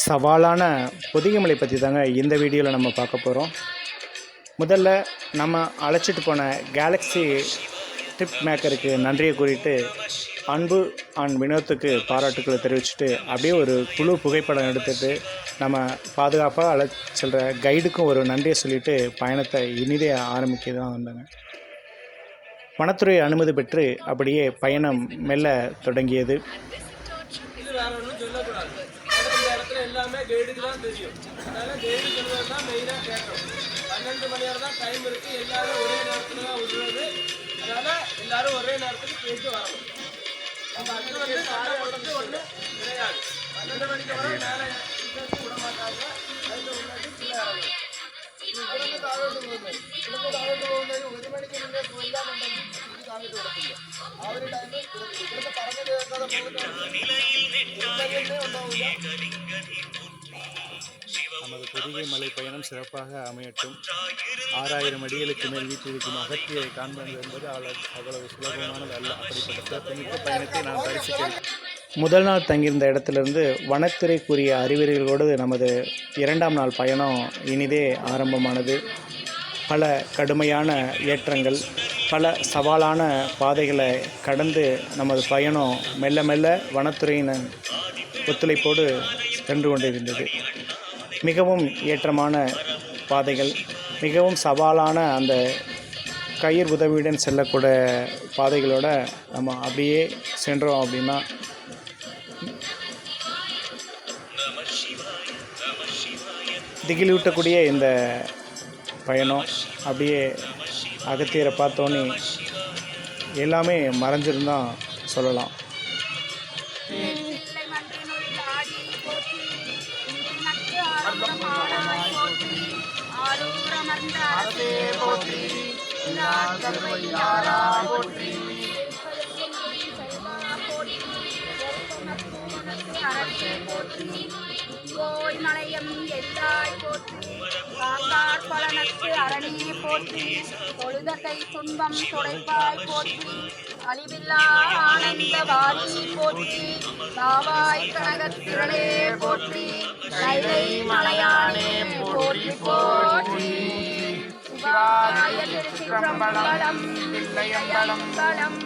சவாலான பொதிகைமலை பற்றி தாங்க இந்த வீடியோவில் நம்ம பார்க்க போகிறோம். முதல்ல நம்ம அழைச்சிட்டு போன கேலக்ஸி ட்ரிப் மேக்கருக்கு நன்றியை கூறிட்டு அன்பு அண்ட் வினோத்துக்கு பாராட்டுக்களை தெரிவிச்சுட்டு அப்படியே ஒரு குழு புகைப்படம் எடுத்துகிட்டு நம்ம பாதுகாப்பாக செல்கிற கைடுக்கும் ஒரு நன்றியை சொல்லிவிட்டு பயணத்தை இனிதே ஆரம்பிக்க தான் வந்தாங்க. வனத்துறை அனுமதி பெற்று அப்படியே பயணம் மெல்ல தொடங்கியது. எல்லாமே கைடுக்கு தான் தெரியும். அதனால கைடு சொல்றது தான் மெயினாக கேட்கணும். 12 மணி நேரம் தான் டைம் இருக்கு. எல்லாரும் ஒரே நேரத்தில் தான் விடுறது. அதனால எல்லாரும் ஒரே நேரத்துக்கு கேட்டு வரணும். நம்ம அது வந்து சாலை ஓட்டத்து ஒன்று கிடையாது. 12 மணிக்கு வர மேலே விட மாட்டாங்க. அதில் உள்ளது கீழே ஆகும். இங்கிருந்து தாழ்ந்து போகுது. இங்கிருந்து தாழ்ந்து போகும்போது 1 மணிக்கு முன்னே போய்தான் நம்ம தாழ்ந்து விடக்கூடிய ஆவரி டைம் இங்கிருந்து பறந்து நமது பொதிகை மலை பயணம் சிறப்பாக அமையட்டும். 6000 அடிகளுக்கு மேல் வீட்டிற்கும் அகத்தியை காண்பது என்பது அவ்வளவு சுலபமானது அல்ல. அப்படிப்பட்ட சிறப்புமிக்க பயணத்தை நாம் பரிசிக்கிறோம். முதல் நாள் தங்கியிருந்த இடத்திலிருந்து வனத்துறை கூறிய அறிவுரைகளோடு நமது 2ஆம் நாள் பயணம் இனிதே ஆரம்பமானது. பல கடுமையான ஏற்றங்கள், பல சவாலான பாதைகளை கடந்து நமது பயணம் மெல்ல மெல்ல வனத்துறையின் ஒத்துழைப்போடு சென்று கொண்டிருந்தது. மிகவும் ஏற்றமான பாதைகள், மிகவும் சவாலான அந்த கயிறு உதவியுடன் செல்லக்கூடிய பாதைகளோடு நம்ம அப்படியே சென்றோம் அப்படின்னா திகிலூட்டக்கூடிய இந்த பயணம் அப்படியே அகத்தியரை பார்த்தோன்னே எல்லாமே மறைஞ்சிருந்தான் சொல்லலாம். கோய் மலையம் எல்லாய் போற்றி, காக்கார் பலனத்து அரணியே போற்றி, தொழுதத்தை துன்பம் துடைப்பாய் போற்றி, அழிவில்லா ஆனந்த வாரி போற்றி, தாவாய் கனகத்திரளே போற்றி, கைலை மலையானே போற்றி போற்றி. சிவாய திருச்சிற்றம்பலம் தில்லையம்பலம்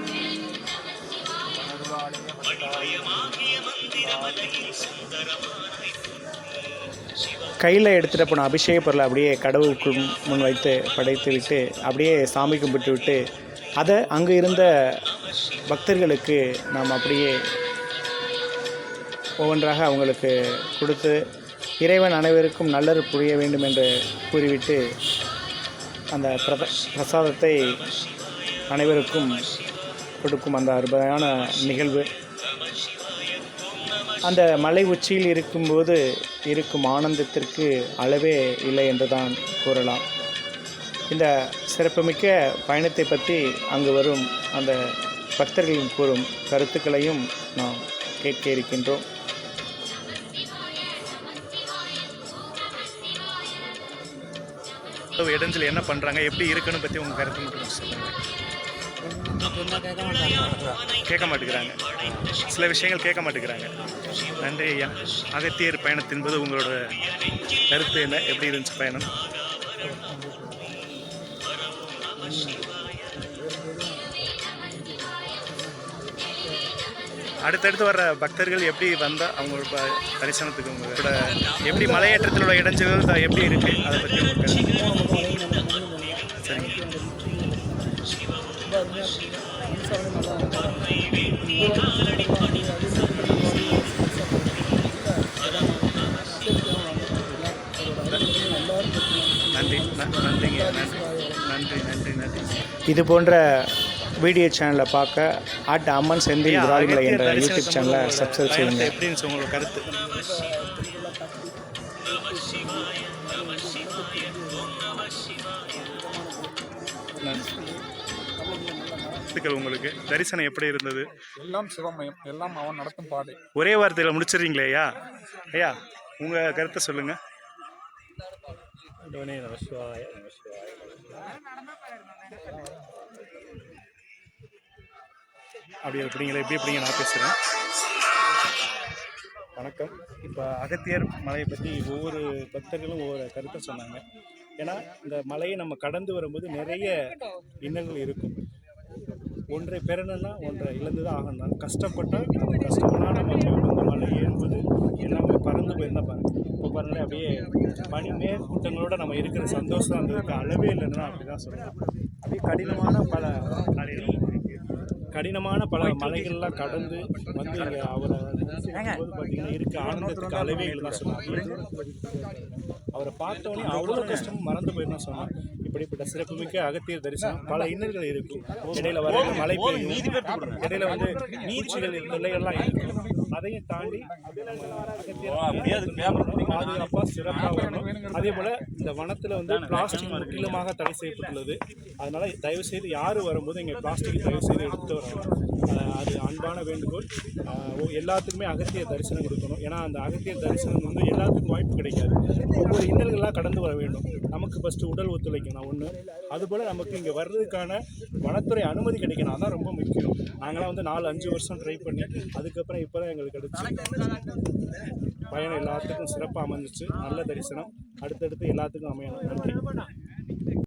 கையில் எடுத்துகிட்டு போன அபிஷேக பொருளை அப்படியே கடவுளுக்கு முன் வைத்து படைத்து விட்டு அப்படியே சாமி கும்பிட்டு விட்டு அதை அங்கே இருந்த பக்தர்களுக்கு நாம் அப்படியே ஒவ்வொன்றாக அவங்களுக்கு கொடுத்து இறைவன் அனைவருக்கும் நல்லது புரிய வேண்டும் என்று கூறிவிட்டு அந்த பிரசாதத்தை அனைவருக்கும் கொடுக்கும் அந்த அற்புதமான நிகழ்வு. அந்த மலை உச்சியில் இருக்கும்போது இருக்கும் ஆனந்தத்திற்கு அளவே இல்லை என்று தான் கூறலாம். இந்த சிறப்புமிக்க பயணத்தை பற்றி அங்கு வரும் அந்த பக்தர்களின் கூறும் கருத்துக்களையும் நாம் கேட்க இருக்கின்றோம். இடத்தில் என்ன பண்ணுறாங்க, எப்படி இருக்குன்னு பற்றி உங்கள் கருத்து மட்டும் சொல்லுங்கள். கேட்க மாட்டேங்கிறாங்க, சில விஷயங்கள் கேட்க மாட்டேங்கிறாங்க. நன்றி ஐயா. அகத்தியர் பயணத்தின் போது உங்களோட கருத்து என்ன, எப்படி இருந்துச்சு பயணம்? அடுத்தடுத்து வர்ற பக்தர்கள் எப்படி வந்தால் அவங்களோட தரிசனத்துக்கு உங்களோட எப்படி மலையேற்றத்தில் உள்ள இடைஞ்சல்கள் எப்படி இருக்குது அதை பற்றி உங்களுக்கு சரிங்க. நன்றி நன்றிங்க நன்றி நன்றி நன்றி. இது போன்ற வீடியோ சேனலை பார்க்க அம்மன் செந்தில் விராலிமலை என்ற யூடியூப் சேனலை சப்ஸ்கிரைப் செய்யுங்க. எப்படின்னு உங்களோட கருத்து உங்களுக்கு தரிசனம் எப்படி இருந்தது? எல்லாம் சிவமயம், எல்லாம் அவன் நடத்தும் பாதை. ஒரே வார்த்தையில் முடிச்சிடுறீங்களே ஐயா. ஐயா உங்கள் கருத்தை சொல்லுங்கள். அப்படி எப்படிங்களா, எப்படி எப்படிங்க நான் பேசுகிறேன். வணக்கம். இப்போ அகத்தியர் மலையை பற்றி ஒவ்வொரு பக்தர்களும் ஒவ்வொரு கருத்தை சொன்னாங்க. ஏன்னா இந்த மலையை நம்ம கடந்து வரும்போது நிறைய இன்னல்கள் இருக்கும். ஒன்றை பெறணும்னா ஒன்றை இழந்து தான் ஆகணும். கஷ்டப்பட்டால் கஷ்டப்படலாம். நம்ம இந்த மலை ஏறும்போது எல்லாமே பறந்து போயிருந்தா பாருங்க. இப்போ பாருங்களேன், அப்படியே பனி மேற்கூட்டங்களோட நம்ம இருக்கிற சந்தோஷம் அந்த அளவே இல்லைன்னா அப்படி தான் சொல்லலாம். அப்படியே கடினமான பல மலைகள்லாம் கடந்து வந்து இங்கே அவரை பார்த்தீங்கன்னா இருக்க ஆனந்தத்துக்கு அளவே இல்லை தான் சொன்னாங்க. அவரை பார்த்தோன்னே அவ்வளோ கஷ்டமும் மறந்து போயிருந்தா சொன்னாங்க. இப்படிப்பட்ட சிறப்புமிக்க அகத்தியர் தரிசனம் பல இன்னல்கள் இருக்கும். இடையில வர மழை பெய்யும், இடையில வந்து நீர்ச்சிகள் தொல்லைகள்லாம் இருக்கும். அதையும் தாண்டி பாதுகாப்பாக சிறப்பாக வரணும். அதே போல் இந்த வனத்தில் வந்து பிளாஸ்டிக் முற்றிலுமாக தடை செய்யப்பட்டுள்ளது. அதனால தயவுசெய்து யார் வரும்போது இங்கே பிளாஸ்டிக் தயவுசெய்து எடுத்து வரணும். அது அன்பான வேண்டுகோள். எல்லாத்துக்குமே அகத்தியர் தரிசனம் கொடுக்கணும். ஏன்னா அந்த அகத்தியர் தரிசனம் வந்து எல்லாத்துக்கும் வாய்ப்பு கிடைக்காது. ஒவ்வொரு இன்னல்கள்லாம் கடந்து வர வேண்டும். நமக்கு ஃபஸ்ட்டு உடல் ஒத்துழைக்கணும் ஒன்று. அதுபோல் நமக்கு இங்கே வர்றதுக்கான வனத்துறை அனுமதி கிடைக்கணும். அதான் ரொம்ப முக்கியம். நாங்களாம் வந்து 4-5 வருஷம் ட்ரை பண்ணி அதுக்கப்புறம் இப்போ தான் எங்களுக்கு கிடச்சி பயணம் எல்லாத்துக்கும் சிறப்பாக அமைஞ்சிச்சு. நல்ல தரிசனம் அடுத்தடுத்து எல்லாத்துக்கும் அமையணும். நன்றி.